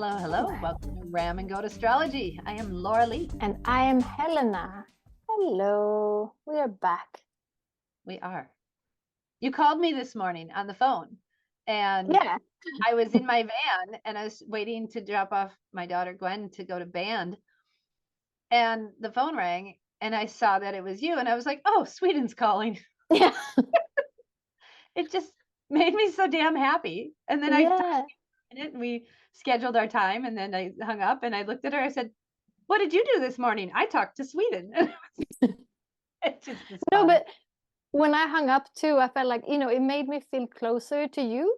Hello, hello. Welcome to RamGoatAstrology. I am Laura Lee. And I am Helena. Hello. We are back. We are. You called me this morning on the phone, and Yeah. I was in my van, and I was waiting to drop off my daughter Gwen to go to band, and the phone rang, and I saw that it was you, and I was like, oh, Sweden's calling. Yeah. It just made me so damn happy. And then I talked to it, and we scheduled our time, and then I hung up, and I looked at her. I said, what did you do this morning? I talked to Sweden. It just was No, fun. but when I hung up too, I felt like, it made me feel closer to you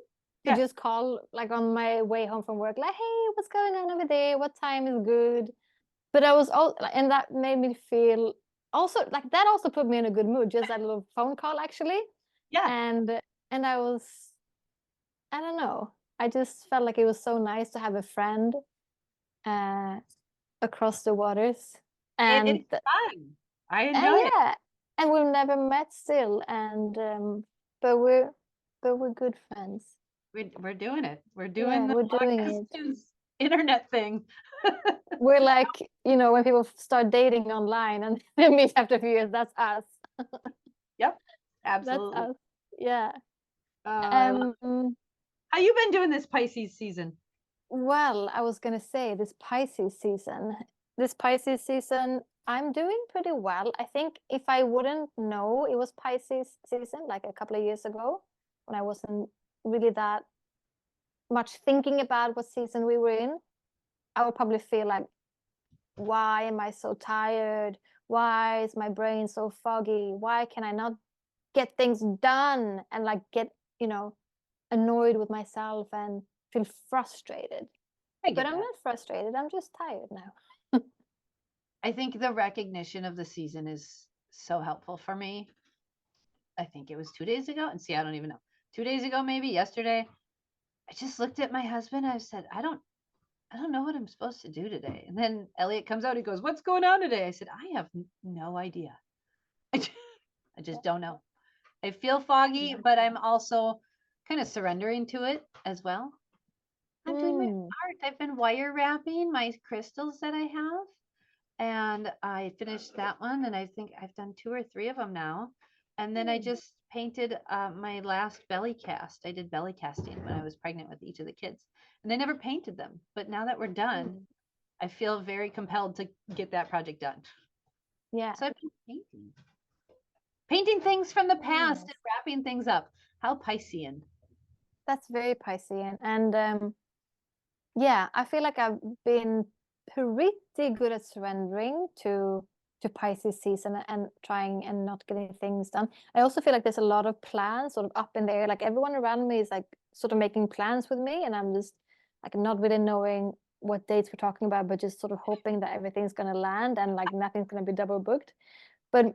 to just call like on my way home from work, like, hey, what's going on over there? What time is good? But I was all, and that made me feel also like that also put me in a good mood, just that little phone call actually. Yeah. And I was, I don't know, I just felt like it was so nice to have a friend across the waters. And it's fun. I enjoy it. Yeah, and we've never met still, and but we're good friends. We're doing it. We're doing the we're doing long it. distance internet thing. We're like, when people start dating online and they meet after a few years, that's us. Yep, absolutely. That's us. Yeah. How you been doing this Pisces season? Well, I was gonna say this Pisces season, I'm doing pretty well. I think if I wouldn't know it was Pisces season like a couple of years ago, when I wasn't really that much thinking about what season we were in, I would probably feel like, why am I so tired? Why is my brain so foggy? Why can I not get things done? And like get, annoyed with myself and feel frustrated. But I'm not frustrated. I'm just tired now. I think the recognition of the season is so helpful for me. I think it was 2 days ago. And see, I don't even know. 2 days ago, maybe yesterday. I just looked at my husband. I said, I don't know what I'm supposed to do today. And then Elliot comes out. He goes, what's going on today? I said, I have no idea. I just don't know. I feel foggy, but I'm also kind of surrendering to it as well. I'm doing my art. I've been wire wrapping my crystals that I have. And I finished that one. And I think I've done 2 or 3 of them now. And then I just painted my last belly cast. I did belly casting when I was pregnant with each of the kids. And I never painted them. But now that we're done, I feel very compelled to get that project done. Yeah. So I've been painting things from the past and wrapping things up. How Piscean. That's very Piscean. And yeah, I feel like I've been pretty good at surrendering to Pisces season and trying and not getting things done. I also feel like there's a lot of plans sort of up in the air. Like everyone around me is like sort of making plans with me, and I'm just like not really knowing what dates we're talking about, but just sort of hoping that everything's gonna land and like nothing's gonna be double booked. But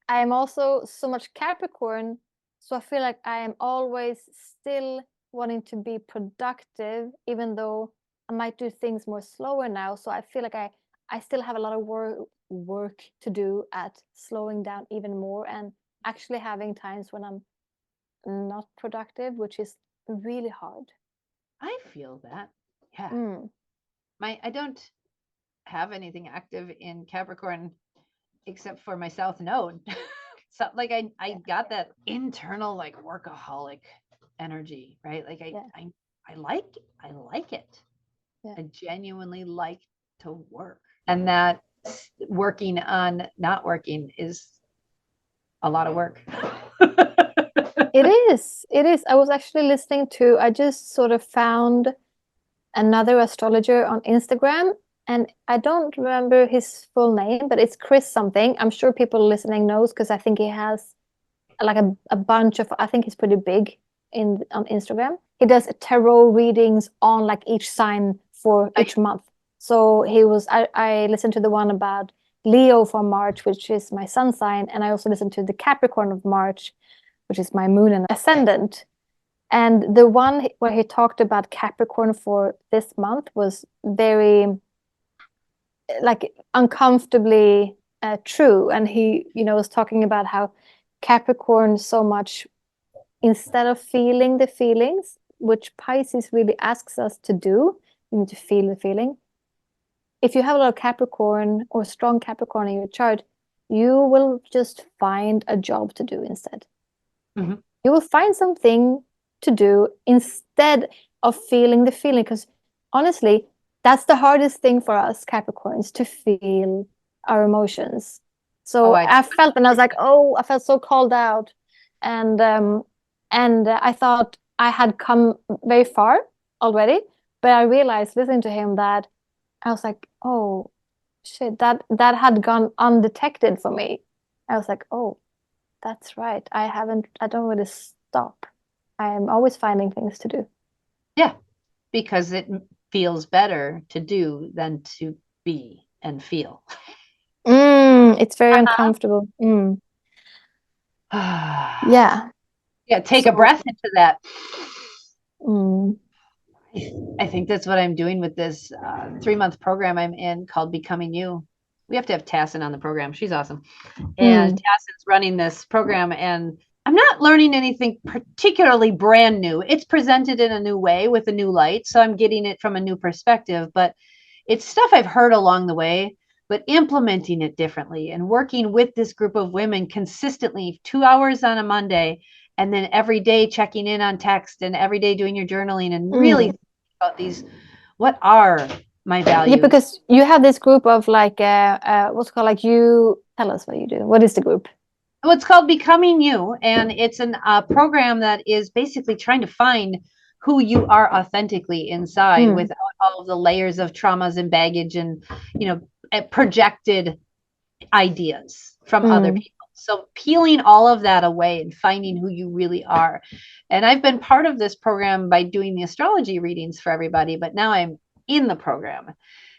I am also so much Capricorn, so I feel like I am always still wanting to be productive, even though I might do things more slower now. So I feel like I still have a lot of work to do at slowing down even more and actually having times when I'm not productive, which is really hard. I feel that. Yeah. I don't have anything active in Capricorn except for my South Node. So like I got that internal like workaholic energy, right? Like I like it. I genuinely like to work. And that working on not working is a lot of work. It is. I was actually listening to, I just sort of found another astrologer on Instagram, and I don't remember his full name, but it's Chris something. I'm sure people listening knows because I think he has like a bunch of, I think he's pretty big on Instagram. He does tarot readings on like each sign for each month. So I listened to the one about Leo for March, which is my sun sign, and I also listened to the Capricorn of March, which is my moon and ascendant. And the one where he talked about Capricorn for this month was very like uncomfortably true. And he, was talking about how Capricorn so much, instead of feeling the feelings, which Pisces really asks us to do, you need to feel the feeling. If you have a lot of Capricorn or strong Capricorn in your chart, you will just find a job to do instead. Mhm. You will find something to do instead of feeling the feeling, because honestly, that's the hardest thing for us Capricorns, to feel our emotions. So I felt, and I was like, oh, I felt so called out, and I thought I had come very far already, but I realized listening to him that I was like, oh shit, that had gone undetected for me. I was like, oh, that's right. I don't really stop. I am always finding things to do. Yeah, because it feels better to do than to be and feel. It's very uncomfortable. Yeah. Yeah, take a So, breath into that. mm, I think that's what I'm doing with this 3-month program I'm in called Becoming You. We have to have Tassin on the program. She's awesome. And Tassin's running this program, and I'm not learning anything particularly brand new. It's presented in a new way with a new light. So I'm getting it from a new perspective, but it's stuff I've heard along the way, but implementing it differently and working with this group of women consistently 2 hours on a Monday, and then every day checking in on text and every day doing your journaling and really about these, what are my values? Yeah, because you have this group of like what's called, like, you tell us what you do. What is the group? Well, it's called Becoming You, and it's a program that is basically trying to find who you are authentically inside without all of the layers of traumas and baggage and, projected ideas from other people. So peeling all of that away and finding who you really are. And I've been part of this program by doing the astrology readings for everybody, but now I'm in the program.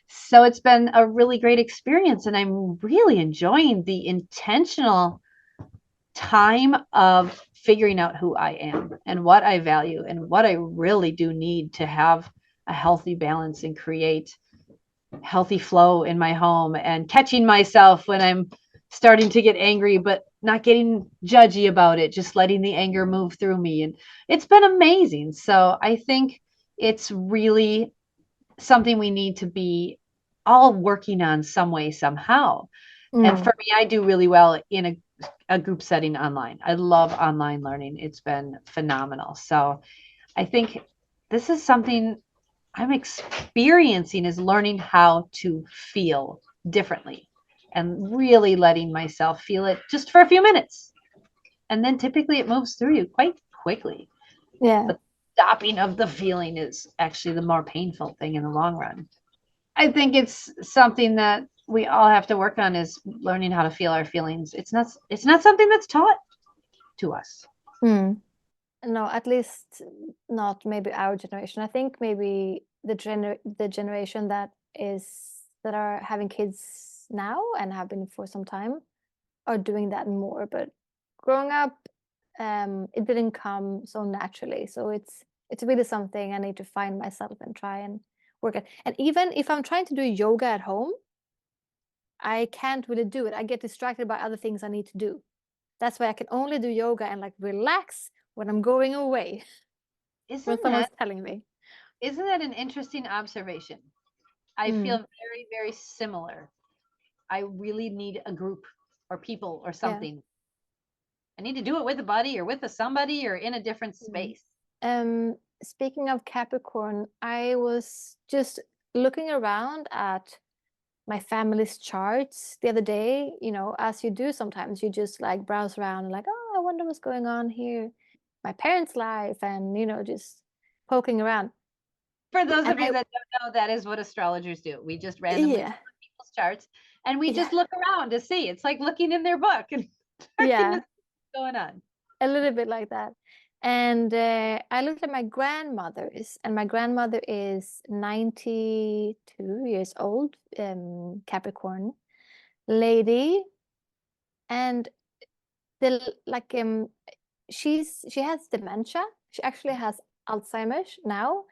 So it's been a really great experience, and I'm really enjoying the intentional time of figuring out who I am and what I value and what I really do need to have a healthy balance and create healthy flow in my home, and catching myself when I'm starting to get angry, but not getting judgy about it, just letting the anger move through me. And it's been amazing. So I think it's really something we need to be all working on some way, somehow. And for me, I do really well in a group setting online. I love online learning. It's been phenomenal. So I think this is something I'm experiencing, is learning how to feel differently and really letting myself feel it just for a few minutes. And then typically it moves through you quite quickly. Yeah. But stopping of the feeling is actually the more painful thing in the long run. I think it's something that we all have to work on, is learning how to feel our feelings. It's not something that's taught to us. No, at least not maybe our generation. I think maybe the generation that are having kids now and have been for some time are doing that more. But growing up, it didn't come so naturally. So it's really something I need to find myself and try and work at. And even if I'm trying to do yoga at home, I can't really do it. I get distracted by other things I need to do. That's why I can only do yoga and like relax when I'm going away. When someone's telling me. Isn't that an interesting observation? I feel very, very similar. I really need a group or people or something. I need to do it with a buddy or with a somebody or in a different space. Speaking of Capricorn, I was just looking around at my family's charts the other day. As you do sometimes, you just like browse around and like, oh, I wonder what's going on here, my parents' life, and just poking around. For those of you that don't know, that is what astrologers do. We just randomly look at people's charts and we just look around to see. It's like looking in their book and starting to see what's going on. A little bit like that. And I looked at my grandmother's, and my grandmother is 92 years old, Capricorn lady, and she has dementia. She actually has Alzheimer's now,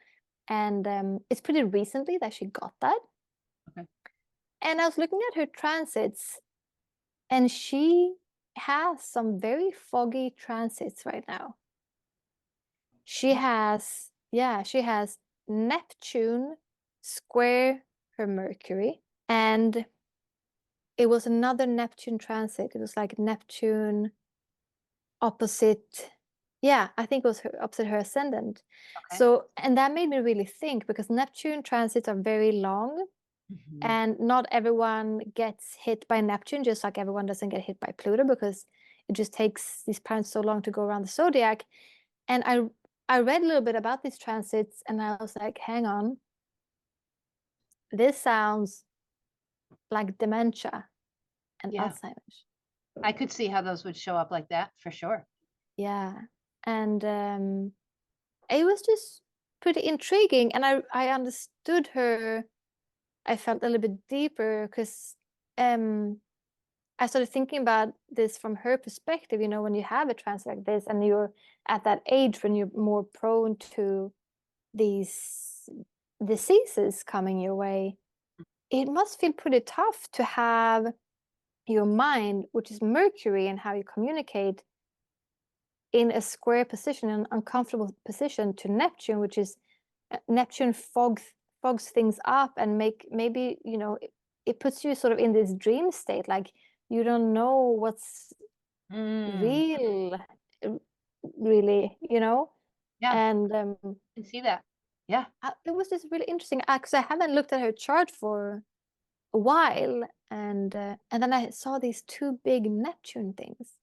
and it's pretty recently that she got that. Okay. And I was looking at her transits, and she has some very foggy transits right now. She has Neptune square her Mercury, and it was another Neptune transit. It was like Neptune opposite, yeah, I think it was opposite her ascendant. Okay. So, and that made me really think, because Neptune transits are very long, and not everyone gets hit by Neptune, just like everyone doesn't get hit by Pluto, because it just takes these planets so long to go around the zodiac. And I read a little bit about these transits, and I was like, hang on, this sounds like dementia and Yeah. Alzheimer's. I could see how those would show up like that for sure. Yeah. And it was just pretty intriguing, and I understood her. I felt a little bit deeper, because I started thinking about this from her perspective. When you have a trans like this, and you're at that age when you're more prone to these diseases coming your way, it must feel pretty tough to have your mind, which is Mercury and how you communicate, in a square position, an uncomfortable position to Neptune, which is Neptune fogs things up, and maybe it puts you sort of in this dream state, like you don't know what's real, uh, really, Yeah, and I can see that. Yeah. it was just really interesting, because I haven't looked at her chart for a while, and then I saw these two big Neptune things,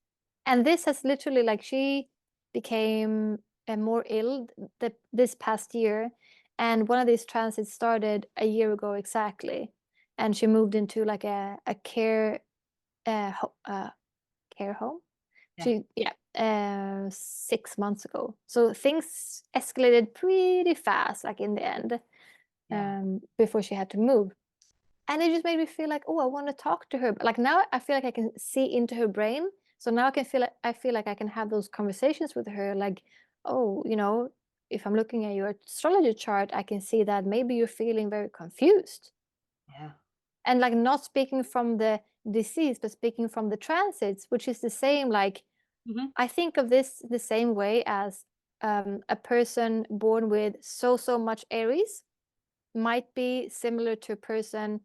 and this has literally, like, she became more ill this past year, and one of these transits started a year ago exactly, and she moved into like a care home. Yeah. Yeah, 6 months ago. So things escalated pretty fast, like in the end, Yeah. before she had to move. And it just made me feel like, oh, I want to talk to her. But like now I feel like I can see into her brain. So now I feel like I can have those conversations with her. Like, oh, if I'm looking at your astrology chart, I can see that maybe you're feeling very confused. Yeah. And like not speaking from the disease, but speaking from the transits, which is the same. Like, Hmm. I think of this the same way as a person born with so much Aries might be similar to a person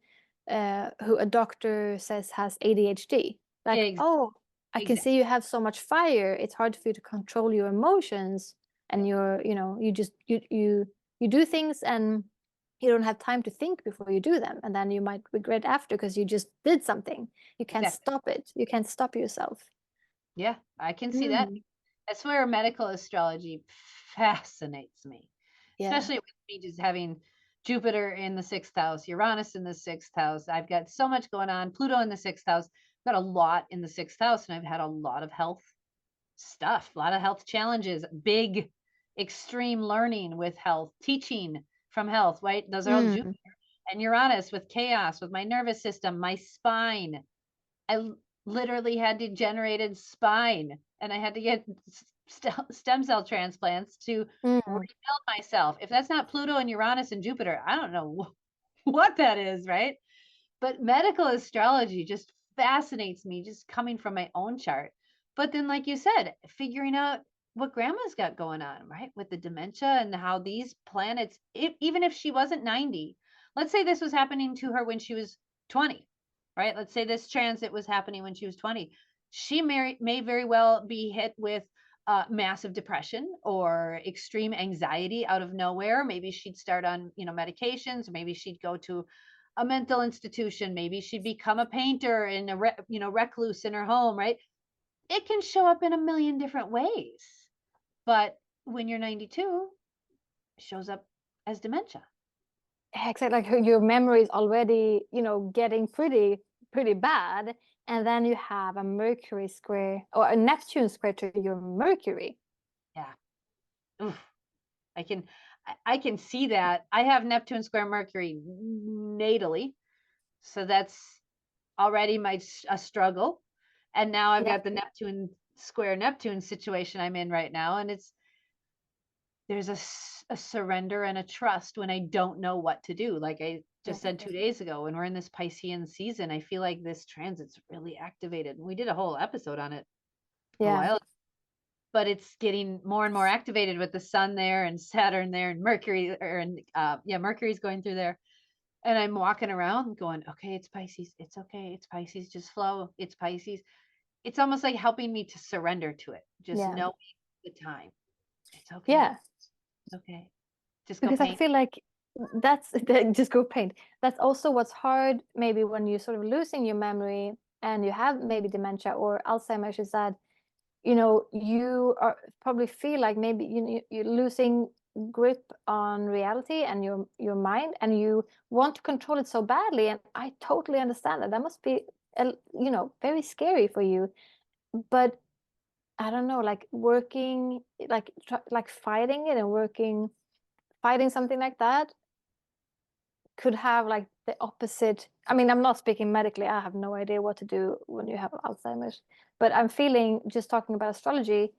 who a doctor says has ADHD. Like, Ex- oh, I can exactly. see you have so much fire. It's hard for you to control your emotions, and Yep. you just you do things, and you don't have time to think before you do them, and then you might regret after because you just did something. You can't Exactly. stop it. You can't stop yourself. Yeah, I can see that. Mm. That's where medical astrology fascinates me, Yeah. especially with me just having Jupiter in the sixth house, Uranus in the sixth house. I've got so much going on, Pluto in the sixth house. I've got a lot in the sixth house, and I've had a lot of health stuff, a lot of health challenges, big, extreme learning with health, teaching from health, right? Those are all Jupiter Mm. and Uranus with chaos, with my nervous system, my spine. I literally had degenerated spine, and I had to get stem cell transplants to Mm. rebuild myself. If that's not Pluto and Uranus and Jupiter, I don't know what that is, right? But medical astrology just fascinates me, just coming from my own chart. But then, like you said, figuring out what grandma's got going on, right? With the dementia and how these planets, even if she wasn't 90, let's say this was happening to her when she was 20, right? Let's say this transit was happening when she was 20. She may very well be hit with massive depression or extreme anxiety out of nowhere. Maybe she'd start on, medications. Maybe she'd go to a mental institution. Maybe she'd become a painter in a recluse in her home, right? It can show up in a million different ways. But when you're 92, it shows up as dementia. Exactly, like your memory is already, getting pretty bad, and then you have a Mercury square or a Neptune square to your Mercury. Yeah. Oof. I can see that. I have Neptune square Mercury natally. So that's already a struggle. And now I've Yeah, got the Neptune square Neptune situation I'm in right now, and there's a surrender and a trust when I don't know what to do. Like I yeah, just said 2 days ago, when we're in this Piscean season, I feel like this transit's really activated. We did a whole episode on it a yeah. while, but it's getting more and more activated with the sun there and Saturn there and Mercury, Mercury's going through there. And I'm walking around going, okay, it's Pisces. It's okay. It's Pisces. Just flow. It's Pisces. It's almost like helping me to surrender to it. Just Yeah. knowing the time. It's okay. Yeah. It's okay. Just go Because I paint. feel like just go paint. That's also what's hard, maybe when you're sort of losing your memory and you have maybe dementia or Alzheimer's, is that you are probably feel like maybe you're losing grip on reality and your mind, and you want to control it so badly. And I totally understand that. That must be very scary for you. But I don't know, like working, like fighting it and fighting something like that could have like the opposite. I mean, I'm not speaking medically. I have no idea what to do when you have Alzheimer's, but I'm feeling, just talking about astrology,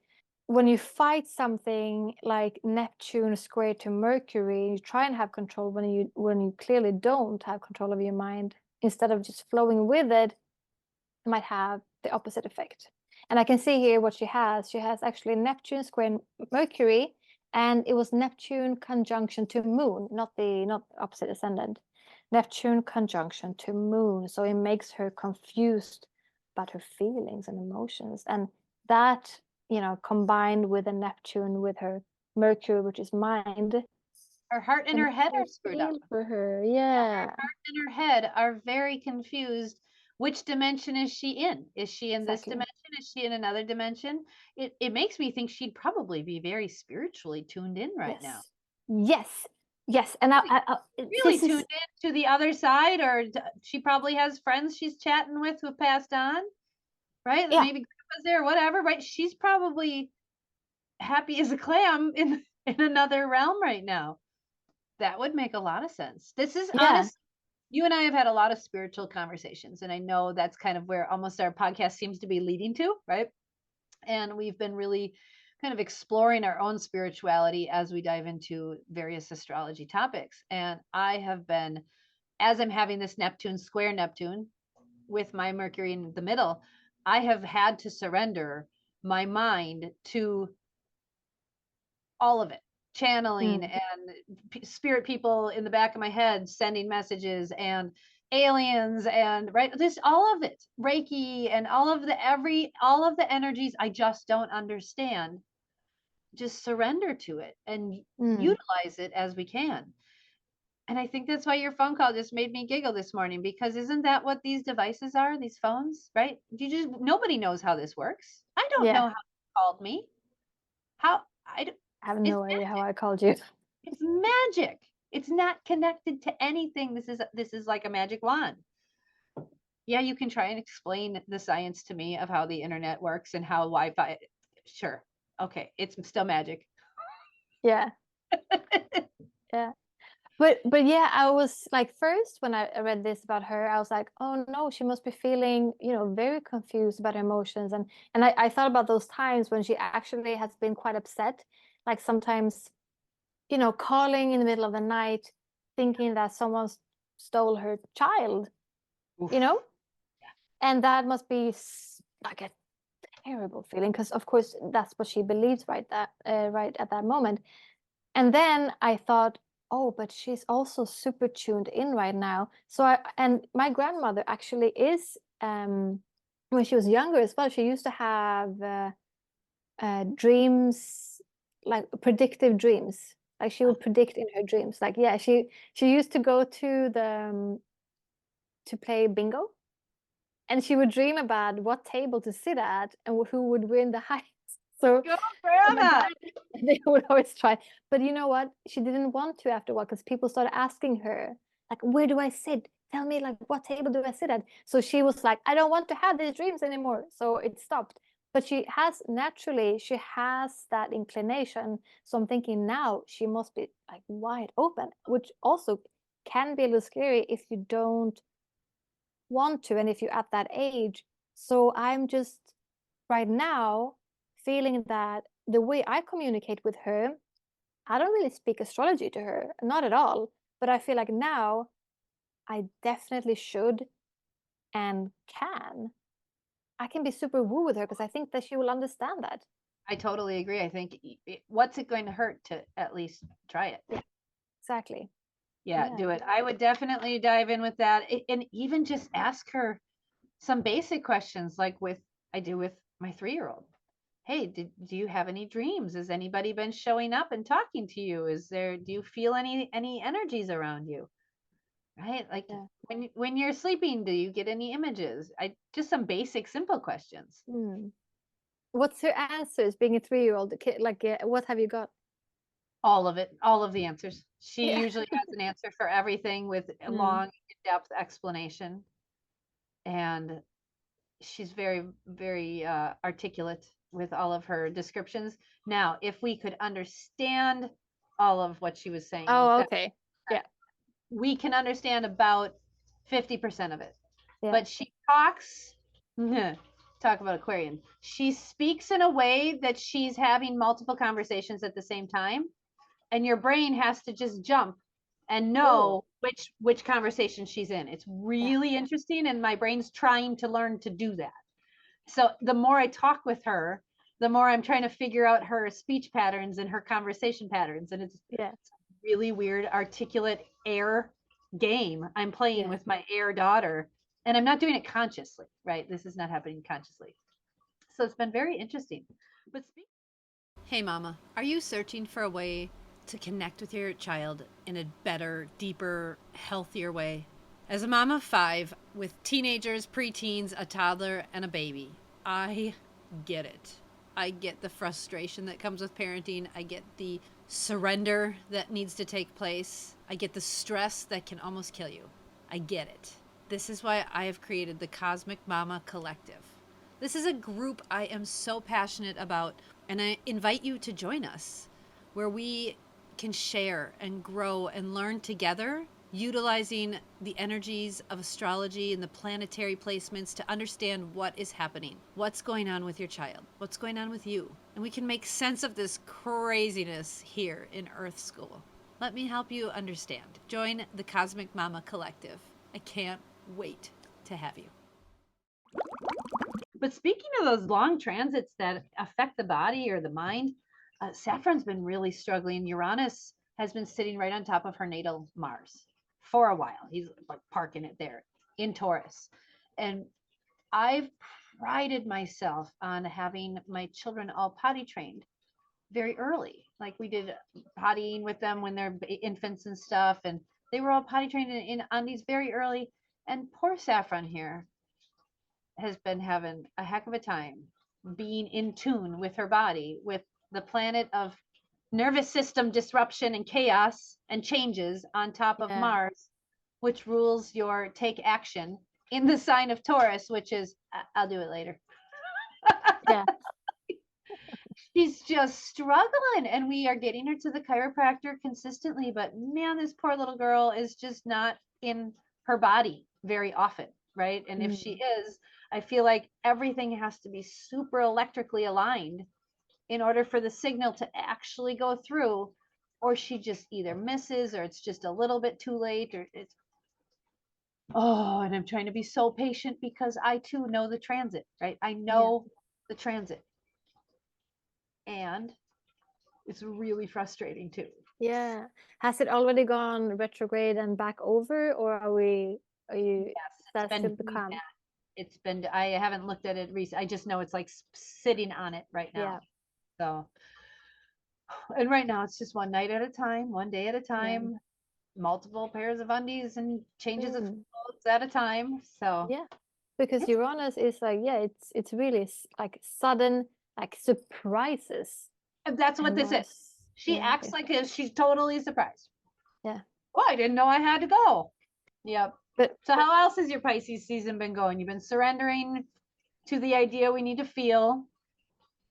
when you fight something like Neptune square to Mercury, you try and have control when you clearly don't have control of your mind, instead of just flowing with it, it might have the opposite effect. And I can see here what she has. She has actually Neptune square Mercury, and it was Neptune conjunction to Moon, not opposite ascendant. Neptune conjunction to Moon, so it makes her confused about her feelings and emotions, and that combined with a Neptune with her Mercury, which is mind, Her heart and it her makes head me are screwed up. feel for her. Her Yeah, heart and her head are very confused. Which dimension is she in? Is she in this exactly. dimension? Is she in another dimension? It makes me think she'd probably be very spiritually tuned in right now. Yes, yes, yes. And Really this is, tuned in to the other side, or she probably has friends she's chatting with who passed on, right? yeah, Maybe grandpa's there, whatever, right? She's probably happy as a clam in another realm right now. That would make a lot of sense. This is yeah. honest. You and I have had a lot of spiritual conversations, and I know that's kind of where almost our podcast seems to be leading to, right? And we've been really kind of exploring our own spirituality as we dive into various astrology topics. And I have been, as I'm having this Neptune square Neptune with my Mercury in the middle, I have had to surrender my mind to all of it, channeling Mm, and spirit people in the back of my head sending messages, and aliens, and right, this all of it, Reiki, and all of the energies I just don't understand. Just surrender to it and mm, utilize it as we can. And I think that's why your phone call just made me giggle this morning, because isn't that what these devices are, these phones, right? You just, nobody knows how this works. I don't know yeah. how you called me. How I I have it's no idea how I called you. It's magic. It's not connected to anything. This is like a magic wand. Yeah, you can try and explain the science to me of how the internet works and how Wi-Fi. Sure. Okay, it's still magic. Yeah, yeah. But yeah, I was like, first when I read this about her, I was like, oh no, she must be feeling, very confused about her emotions. And I thought about those times when she actually has been quite upset. Like sometimes, calling in the middle of the night, thinking that someone stole her child, you Oof. know? And that must be like a terrible feeling, because of course that's what she believes right at that moment. And then I thought, oh, but she's also super tuned in right now. And my grandmother actually is, when she was younger as well, she used to have dreams, like predictive dreams. Like she would predict in her dreams. Like, yeah, she used to go to to play bingo, and she would dream about what table to sit at and who would win the heights. So Go, my grandma. dad, they would always try. But you know what? She didn't want to after a while, because people started asking her, like, where do I sit? Tell me, like, what table do I sit at? So she was like, I don't want to have these dreams anymore. So it stopped. But she has that inclination. So I'm thinking now she must be like wide open, which also can be a little scary if you don't want to, and if you're at that age. So I'm just right now feeling that the way I communicate with her, I don't really speak astrology to her, not at all. But I feel like now I definitely should and can. I can be super woo with her, because I think that she will understand that. I totally agree. I think what's it going to hurt to at least try it? Yeah, exactly. Yeah, do it. I would definitely dive in with that, and even just ask her some basic questions, like I do with my 3-year-old. Hey, do you have any dreams? Has anybody been showing up and talking to you? Do you feel any energies around you? Right? Like Yeah. when you're sleeping, do you get any images? Just some basic, simple questions. What's her answers being a 3-year-old kid? Like, what have you got? All of it, all of the answers. She Yeah. usually has an answer for everything with a long, in-depth explanation. And she's very, very articulate with all of her descriptions. Now, if we could understand all of what she was saying, Oh, okay. Yeah. we can understand about 50% of it. Yeah. But she talks, talk about Aquarian. She speaks in a way that she's having multiple conversations at the same time, and your brain has to just jump and know which conversation she's in. It's really interesting, and my brain's trying to learn to do that. So the more I talk with her, the more I'm trying to figure out her speech patterns and her conversation patterns, and it's really weird, articulate air game I'm playing with my air daughter, and I'm not doing it consciously, right? This is not happening consciously. So it's been very interesting. But hey, Mama, are you searching for a way to connect with your child in a better, deeper, healthier way? As a mom of 5 with teenagers, preteens, a toddler, and a baby, I get it. I get the frustration that comes with parenting. I get the surrender that needs to take place. I get the stress that can almost kill you. I get it. This is why I have created the Cosmic Mama Collective. This is a group I am so passionate about, and I invite you to join us, where we can share and grow and learn together, utilizing the energies of astrology and the planetary placements to understand what is happening, what's going on with your child, what's going on with you. And we can make sense of this craziness here in Earth School. Let me help you understand. Join the Cosmic Mama Collective. I can't wait to have you. But speaking of those long transits that affect the body or the mind, Saffron's been really struggling. Uranus has been sitting right on top of her natal Mars for a while. He's like parking it there in Taurus. And I've prided myself on having my children all potty trained very early. Like we did pottying with them when they're infants and stuff. And they were all potty trained on these very early. And poor Saffron here has been having a heck of a time being in tune with her body, with the planet of nervous system disruption and chaos and changes on top of Mars, which rules your take action in the sign of Taurus, which is, I'll do it later. Yeah. She's just struggling, and we are getting her to the chiropractor consistently, but man, this poor little girl is just not in her body very often, right? And if she is, I feel like everything has to be super electrically aligned in order for the signal to actually go through, or she just either misses, or it's just a little bit too late, or it's, and I'm trying to be so patient because I too know the transit, right? I know the transit. And it's really frustrating too. Yeah. Has it already gone retrograde and back over, or are you that's still to come? It's been, I haven't looked at it recently. I just know it's like sitting on it right now. So, and right now it's just one night at a time, one day at a time, multiple pairs of undies and changes of clothes at a time. So because Uranus is like, it's really like sudden, like surprises. And that's what this is. She acts like she's totally surprised. Yeah. Oh, I didn't know I had to go. Yep. But so how else has your Pisces season been going? You've been surrendering to the idea we need to feel.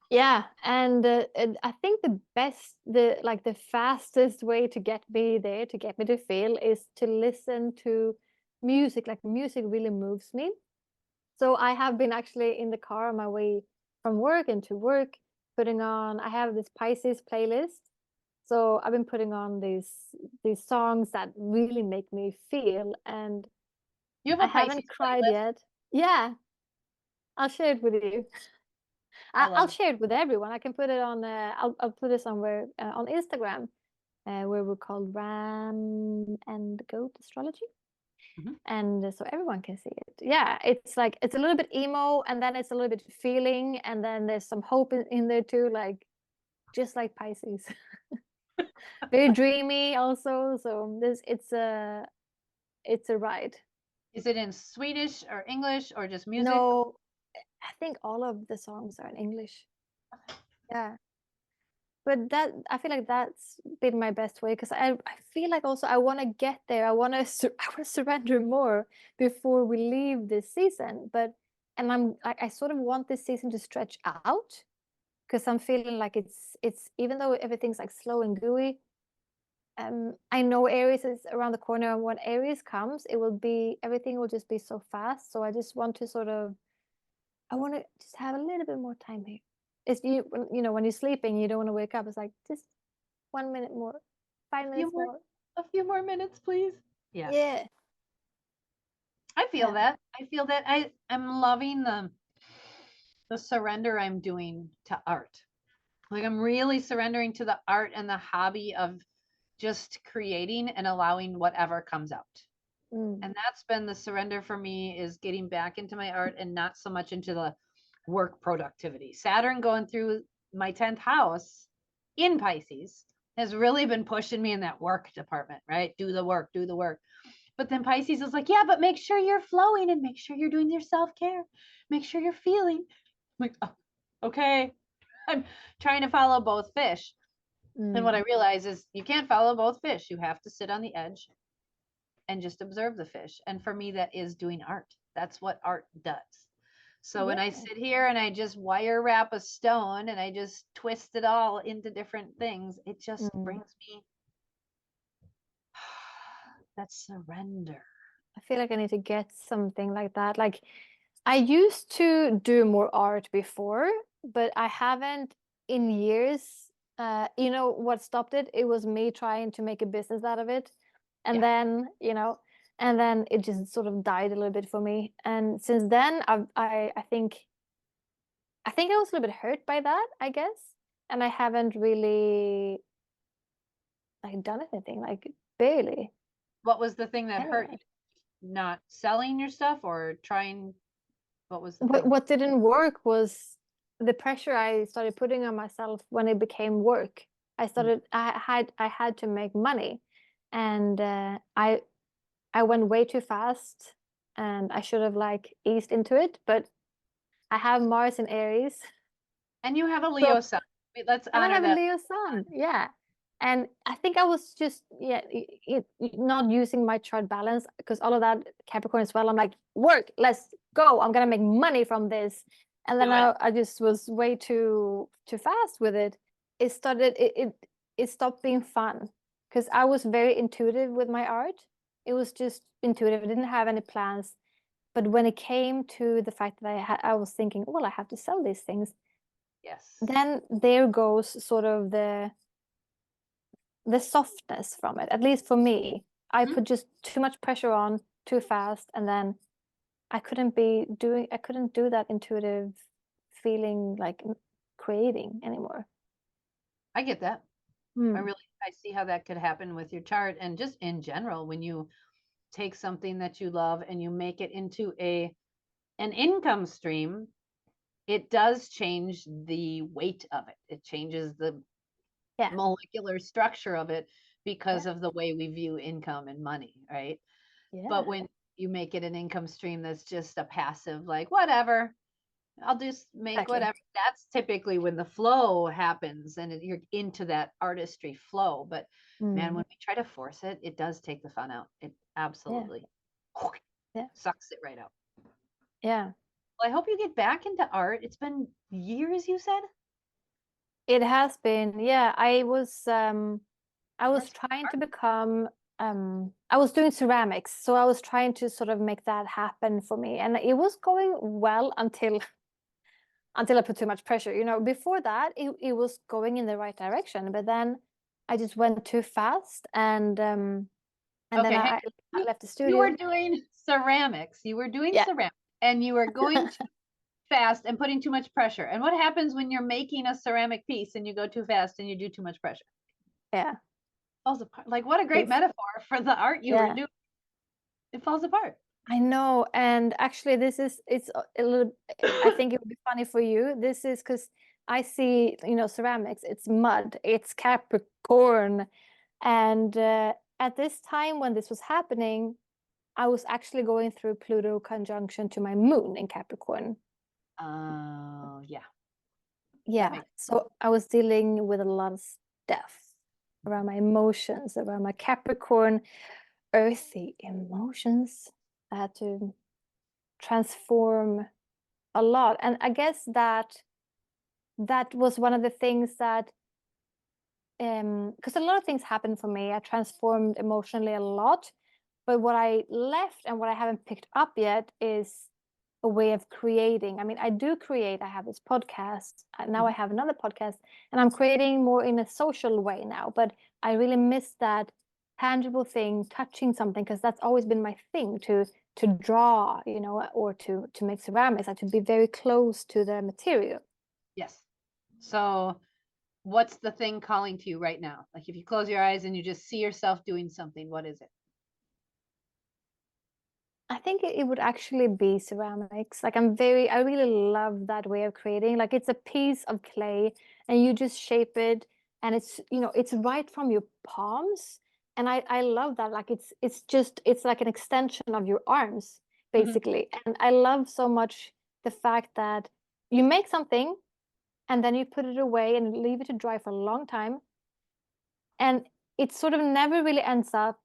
Yeah, and I think the fastest way to get me there, to get me to feel, is to listen to music. Like music really moves me. So I have been actually in the car on my way from work into work, putting on, I have this Pisces playlist. So I've been putting on these songs that really make me feel, and you have I haven't cried yet. Yeah, I'll share it with you. I'll share it with everyone. I can put it on. I'll put it somewhere on Instagram. where we're called Ram and Goat Astrology. Mhm. And so everyone can see it. Yeah, it's like it's a little bit emo, and then it's a little bit feeling, and then there's some hope in there too, like just like Pisces. Very dreamy also. So it's a ride. Is it in Swedish or English or just music? No, I think all of the songs are in English. Yeah. But that I feel like that's been my best way, because I feel like also I want to get there. I want to I want to surrender more before we leave this season. But and I'm like I sort of want this season to stretch out, because I'm feeling like it's even though everything's like slow and gooey. I know Aries is around the corner, and when Aries comes, everything will just be so fast. So I just want to I want to just have a little bit more time here. It's when you're sleeping, you don't want to wake up. It's like just 1 minute more, 5 minutes more. A few more minutes, please. Yeah. Yeah. I feel Yeah. that. I feel that. I'm loving the surrender I'm doing to art. Like I'm really surrendering to the art and the hobby of just creating and allowing whatever comes out. Mm. And that's been the surrender for me, is getting back into my art and not so much into the work productivity. Saturn going through my 10th house in Pisces has really been pushing me in that work department, right? Do the work, do the work. But then Pisces is like, yeah, but make sure you're flowing and make sure you're doing your self-care. Make sure you're feeling. I'm like, oh, okay. I'm trying to follow both fish. And what I realize is you can't follow both fish. You have to sit on the edge and just observe the fish. And for me, that is doing art. That's what art does. So when I Yeah. sit here and I just wire wrap a stone and I just twist it all into different things, it just brings me that surrender. I feel like I need to get something like that. Like I used to do more art before, but I haven't in years. You know what stopped it? It was me trying to make a business out of it. And Yeah. then, and then it just sort of died a little bit for me. And since then I think I was a little bit hurt by that, I guess. And I haven't really like done anything, like barely What was the thing that hurt you? anyway. Not selling your stuff or trying? What was the What thing? what didn't work was the pressure I started putting on myself when it became work. I had to make money, and I went way too fast, and I should have like eased into it. But I have Mars in Aries, And you have a so Leo sun. Let's and I honor have a that. Leo sun. Yeah. And I think I was just not using my chart balance, because all of that Capricorn as well. I'm like, work, let's go. I'm gonna make money from this. And then Do it. I just was way too fast with it. It stopped being fun, because I was very intuitive with my art. It was just intuitive. I didn't have any plans. But when it came to the fact that I was thinking, well, I have to sell these things, Yes. then there goes sort of the softness from it. At least for me, I Mhm. put just too much pressure on too fast, and then I couldn't do that intuitive feeling, like creating anymore. I get that. Hmm. I see how that could happen with your chart and just in general when you take something that you love and you make it into an income stream, it does change the weight of it. It changes the Yeah. molecular structure of it Yeah. because of the way we view income and money, right? Yeah. But when you make it an income stream that's just a passive, like whatever, I'll just make Exactly. whatever. That's typically when the flow happens and you're into that artistry flow. But man, Mm. when we try to force it, it does take the fun out. It Yeah. absolutely Yeah. sucks it right out. Yeah. Well, I hope you get back into art. It's been years, you said? It has been. Yeah. I was That's trying to become I was doing ceramics, so I was trying to sort of make that happen for me, and it was going well until I put too much pressure. Before that, it was going in the right direction, but then I just went too fast, and then okay. Hang I on. left the You were studio. doing ceramics. You were doing Yeah. ceramics and you were going too fast and putting too much pressure. And what happens when you're making a ceramic piece and you go too fast and you do too much pressure? Yeah. falls apart. Like, what a great metaphor for the art you were doing. It falls apart. I know. And actually, it's a little, I think it would be funny for you. This is because I see, ceramics, it's mud, it's Capricorn. And at this time when this was happening, I was actually going through Pluto conjunction to my moon in Capricorn. Oh, yeah. Yeah. So I was dealing with a lot of stuff around my emotions, around my Capricorn, earthy emotions. I had to transform a lot. And I guess that was one of the things that, because a lot of things happened for me. I transformed emotionally a lot, but what I left and what I haven't picked up yet is a way of creating. I mean, I do create. I have this podcast. Now I have another podcast, and I'm creating more in a social way now. But I really miss that tangible thing, touching something, because that's always been my thing, to draw, or to make ceramics, like to be very close to the material. Yes. So what's the thing calling to you right now? Like, if you close your eyes and you just see yourself doing something, what is it? I think it would actually be ceramics. Like I really love that way of creating. Like it's a piece of clay and you just shape it, and it's right from your palms. And I love that. Like it's like an extension of your arms, basically. And I love so much the fact that you make something and then you put it away and leave it to dry for a long time. And it sort of never really ends up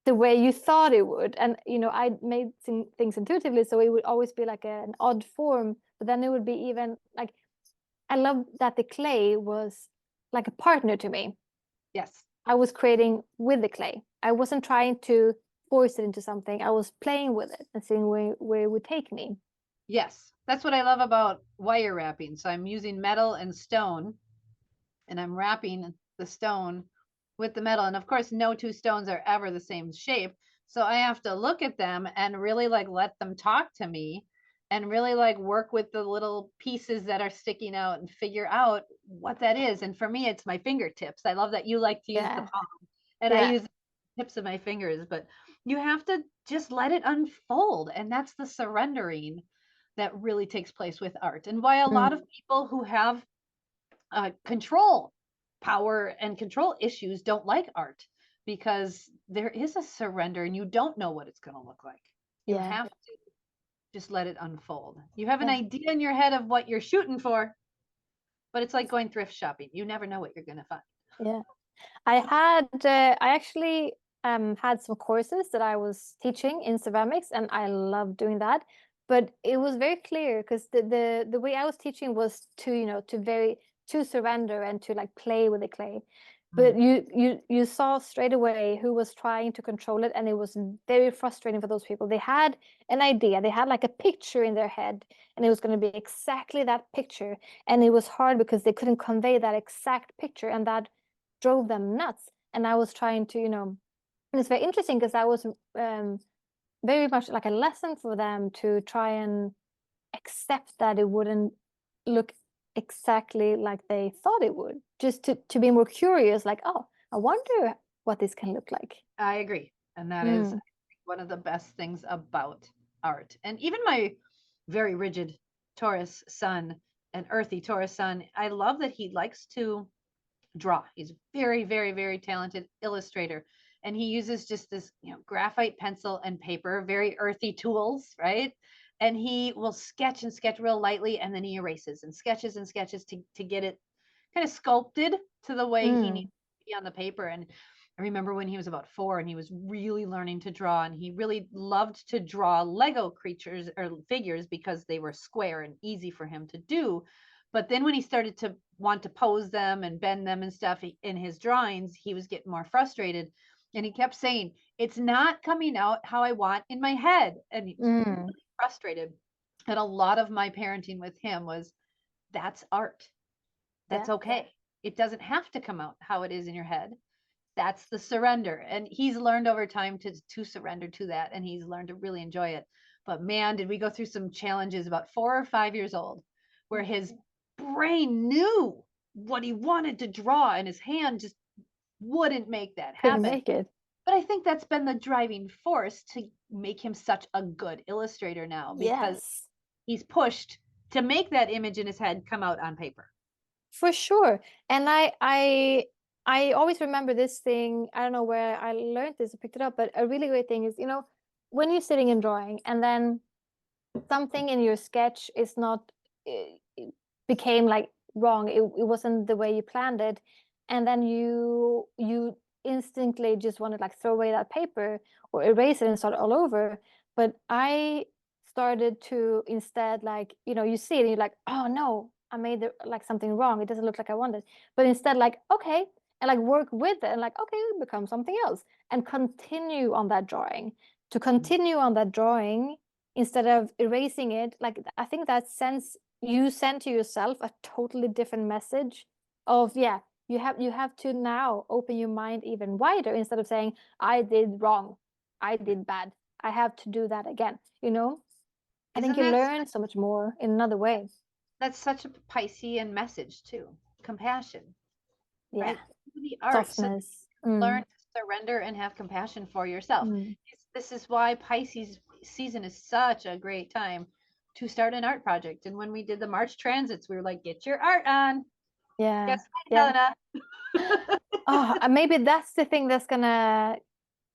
the way you thought it would. And I made things intuitively, so it would always be like an odd form, but then it would be even like, I love that the clay was like a partner to me. Yes. I was creating with the clay. I wasn't trying to force it into something. I was playing with it and seeing where it would take me. Yes, that's what I love about wire wrapping. So I'm using metal and stone, and I'm wrapping the stone with the metal. And of course, no two stones are ever the same shape. So I have to look at them and really like let them talk to me, and really like work with the little pieces that are sticking out and figure out what that is. And for me, it's my fingertips. I love that you like to use the palm, and I use the tips of my fingers, but you have to just let it unfold. And that's the surrendering that really takes place with art. And why a lot of people who have control power and control issues don't like art, because there is a surrender and you don't know what it's going to look like. You have to just let it unfold. You have an idea in your head of what you're shooting for, but it's like going thrift shopping. You never know what you're going to find. Yeah. I actually had some courses that I was teaching in ceramics, and I love doing that. But it was very clear because the way I was teaching was to surrender and to like play with the clay. But you saw straight away who was trying to control it, and it was very frustrating for those people. They had an idea, they had like a picture in their head, and it was going to be exactly that picture. And it was hard because they couldn't convey that exact picture, and that drove them nuts. And I was trying to, and it's very interesting because I was very much like a lesson for them to try and accept that it wouldn't look exactly like they thought it would, just to be more curious, like, oh, I wonder what this can look like. I agree. And that is one of the best things about art. And even my very rigid Taurus sun and earthy Taurus sun, I love that he likes to draw. He's very, very, very talented illustrator. And he uses just this, graphite pencil and paper, very earthy tools, right? And he will sketch and sketch real lightly, and then he erases and sketches to get it kind of sculpted to the way he needs to be on the paper. And I remember when he was about 4 and he was really learning to draw, and he really loved to draw Lego creatures or figures because they were square and easy for him to do. But then when he started to want to pose them and bend them and stuff in his drawings, he was getting more frustrated. And he kept saying, it's not coming out how I want in my head. And he was really frustrated. And a lot of my parenting with him was, that's art. That's okay. It doesn't have to come out how it is in your head. That's the surrender. And he's learned over time to surrender to that. And he's learned to really enjoy it. But man, did we go through some challenges about 4 or 5 years old where his brain knew what he wanted to draw and his hand just wouldn't make that Couldn't happen. make it. But I think that's been the driving force to make him such a good illustrator now, because Yes, he's pushed to make that image in his head come out on paper. for sure. And I always remember this thing. I don't know where I learned this or picked it up, but a really great thing is, you know, when you're sitting and drawing and then something in your sketch is not it became like wrong. It wasn't the way you planned it, and then you instinctively just want to like throw away that paper or erase it and start all over. But I started to instead, like, you know, you see it and you're like, oh no, I made like something wrong, it doesn't look like I wanted. But instead, like, okay, and like work with it and like, okay, it become something else and continue on that drawing, to continue on that drawing instead of erasing it. Like, I think that sense you send to yourself a totally different message of, yeah, you have to now open your mind even wider instead of saying, I did wrong, I did bad, I have to do that again, you know. I think you learn so much more in another way. That's such a Piscean message too. Compassion. Yeah. Right? The art. Softness. So learn to surrender and have compassion for yourself. This is why Pisces season is such a great time to start an art project. And when we did the March transits, we were like, get your art on. Yeah. Guess what, Helena? Oh, maybe that's the thing that's gonna,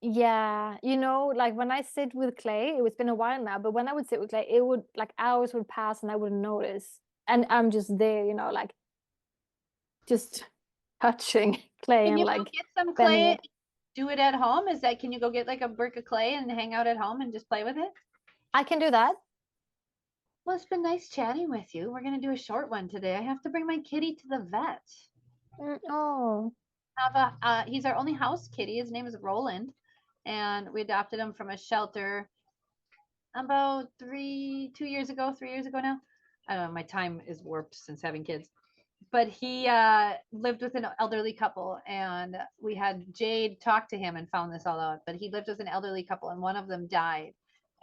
yeah, you know, like when I sit with clay, it's been a while now, but when I would sit with clay, it would, like, hours would pass and I wouldn't notice. And I'm just there, you know, like just touching clay Can and you like go get some bending clay? it. Do it at home? Is that, can you go get like a brick of clay and hang out at home and just play with it? I can do that. Well, it's been nice chatting with you. We're going to do a short one today. I have to bring my kitty to the vet. Oh. He's our only house kitty. His name is Roland, and we adopted him from a shelter about 3 years ago now. I don't know, my time is warped since having kids. But he lived with an elderly couple, and we had Jade talk to him and found this all out. But he lived with an elderly couple, and one of them died,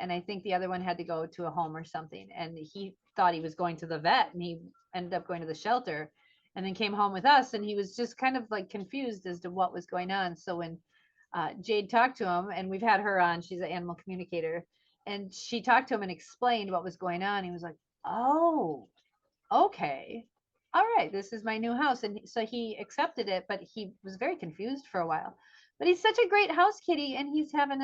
and I think the other one had to go to a home or something. And he thought he was going to the vet, and he ended up going to the shelter, and then came home with us. And he was just kind of like confused as to what was going on. So when Jade talked to him, and we've had her on, she's an animal communicator, and she talked to him and explained what was going on. He was like, oh, okay, all right, this is my new house. And so he accepted it, but he was very confused for a while. But he's such a great house kitty, and he's having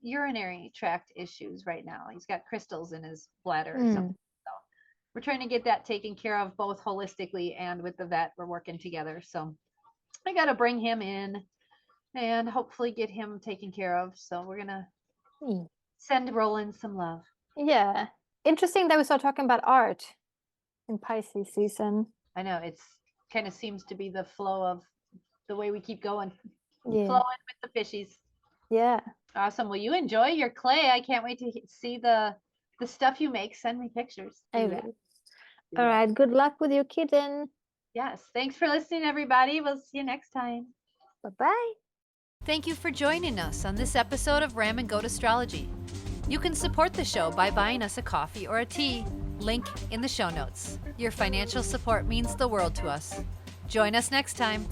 urinary tract issues right now. He's got crystals in his bladder or something. So we're trying to get that taken care of, both holistically and with the vet. We're working together. So I got to bring him in and hopefully get him taken care of. So we're gonna send Roland some love. Yeah, interesting that we start talking about art in Pisces season. I know, it's kind of seems to be the flow of the way we keep going. Yeah. Flowing with the fishies. Yeah. Awesome. Well, you enjoy your clay. I can't wait to see the stuff you make. Send me pictures. I will. All right. Good luck with your kitten. Yes. Thanks for listening, everybody. We'll see you next time. Bye-bye. Thank you for joining us on this episode of RamGoatAstrology. You can support the show by buying us a coffee or a tea. Link in the show notes. Your financial support means the world to us. Join us next time.